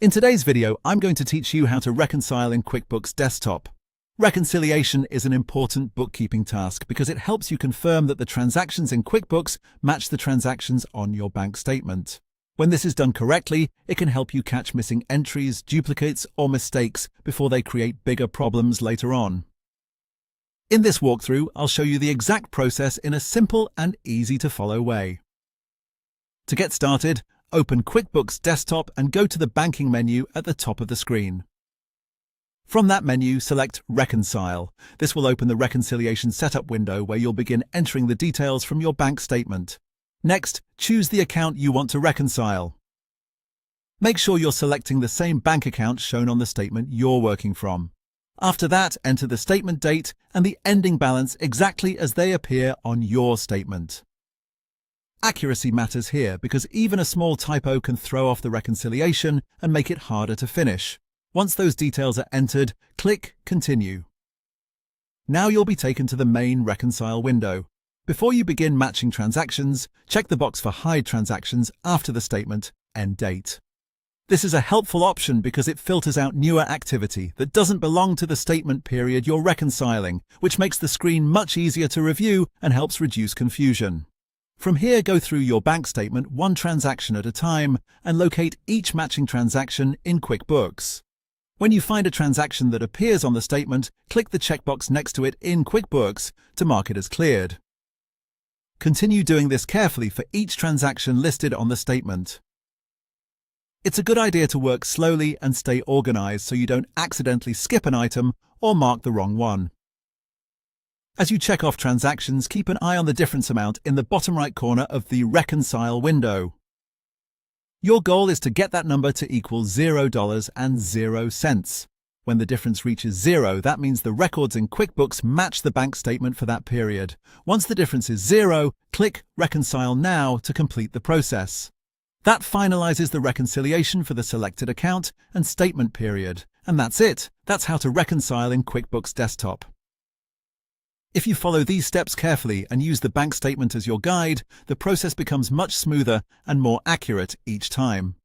In today's video, I'm going to teach you how to reconcile in QuickBooks Desktop. Reconciliation is an important bookkeeping task because it helps you confirm that the transactions in QuickBooks match the transactions on your bank statement. When this is done correctly, it can help you catch missing entries, duplicates, or mistakes before they create bigger problems later on. In this walkthrough, I'll show you the exact process in a simple and easy-to-follow way. To get started, open QuickBooks Desktop and go to the banking menu at the top of the screen. From that menu, select Reconcile. This will open the reconciliation setup window where you'll begin entering the details from your bank statement. Next, choose the account you want to reconcile. Make sure you're selecting the same bank account shown on the statement you're working from. After that, enter the statement date and the ending balance exactly as they appear on your statement. Accuracy matters here because even a small typo can throw off the reconciliation and make it harder to finish. Once those details are entered, click Continue. Now you'll be taken to the main Reconcile window. Before you begin matching transactions, check the box for Hide Transactions after the statement End Date. This is a helpful option because it filters out newer activity that doesn't belong to the statement period you're reconciling, which makes the screen much easier to review and helps reduce confusion. From here, go through your bank statement one transaction at a time and locate each matching transaction in QuickBooks. When you find a transaction that appears on the statement, click the checkbox next to it in QuickBooks to mark it as cleared. Continue doing this carefully for each transaction listed on the statement. It's a good idea to work slowly and stay organized so you don't accidentally skip an item or mark the wrong one. As you check off transactions, keep an eye on the difference amount in the bottom right corner of the Reconcile window. Your goal is to get that number to equal $0.00. When the difference reaches 0, that means the records in QuickBooks match the bank statement for that period. Once the difference is 0, click Reconcile Now to complete the process. That finalizes the reconciliation for the selected account and statement period. And that's it. That's how to reconcile in QuickBooks Desktop. If you follow these steps carefully and use the bank statement as your guide, the process becomes much smoother and more accurate each time.